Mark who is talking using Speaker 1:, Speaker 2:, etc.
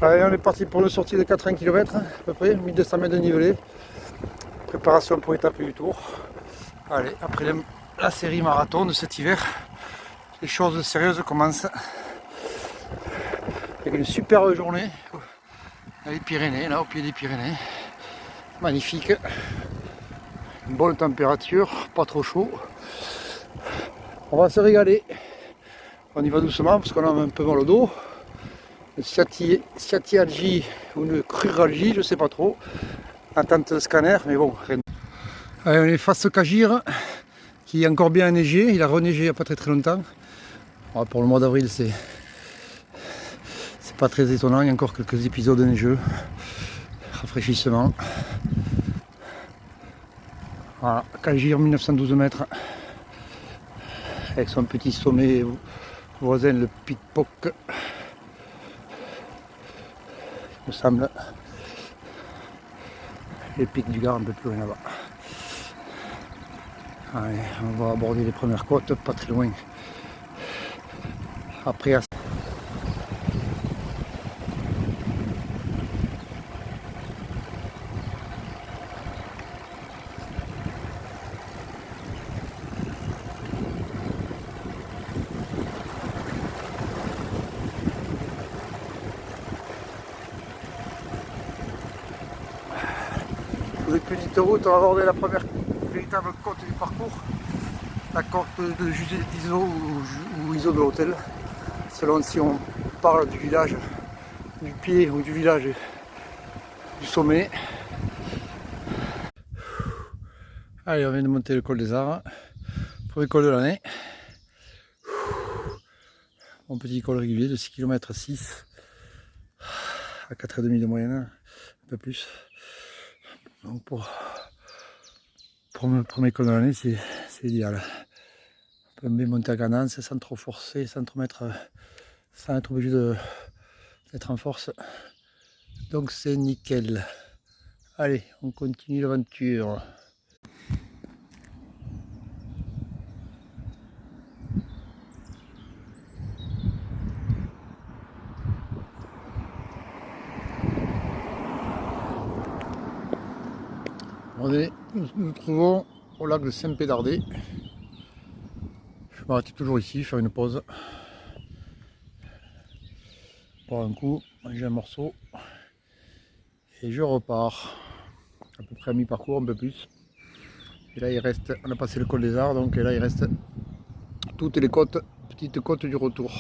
Speaker 1: Allez, on est parti pour une sortie de 80 km à peu près, 1200 mètres de dénivelé. Préparation pour étape du tour. Allez, après la série marathon de cet hiver, les choses sérieuses commencent. Avec une superbe journée dans les Pyrénées, là au pied des Pyrénées. Magnifique. Une bonne température, pas trop chaud. On va se régaler. On y va doucement parce qu'on a un peu mal au dos. Une sciatique ou une cruralgie, je sais pas trop. Attente de scanner, mais bon, rien. Allez, on est face au Cagir, qui est encore bien enneigé. Il a reneigé il n'y a pas très longtemps. Bon, pour le mois d'avril, c'est pas très étonnant. Il y a encore quelques épisodes neigeux. Rafraîchissement. Voilà, Cagir, 1912 mètres. Avec son petit sommet voisin, le Pic Poc. Il me semble. Les pics du Gard un peu plus loin là-bas. Allez, on va aborder les premières côtes, pas très loin. Après, avec petite route, on va aborder la première véritable côte du parcours. La côte de Jusée d'Iso ou Iso de l'hôtel, selon si on parle du village du pied ou du village du sommet. Allez, on vient de monter le col des Arts, premier col de l'année. Mon petit col régulier de 6 km 6 à 4,5 de moyenne, un peu plus. Donc pour le premier col de l'année, c'est idéal. On peut bien monter à cadence sans trop forcer, sans être obligé d'être en force. Donc c'est nickel. Allez, on continue l'aventure. Nous nous trouvons au lac de Saint-Pédardé. Je m'arrête toujours ici, faire une pause. Boire un coup, manger un morceau. Et je repars. À peu près à mi-parcours, un peu plus. Et là il reste, on a passé le col des Arts, donc là il reste toutes les côtes, petites côtes du retour.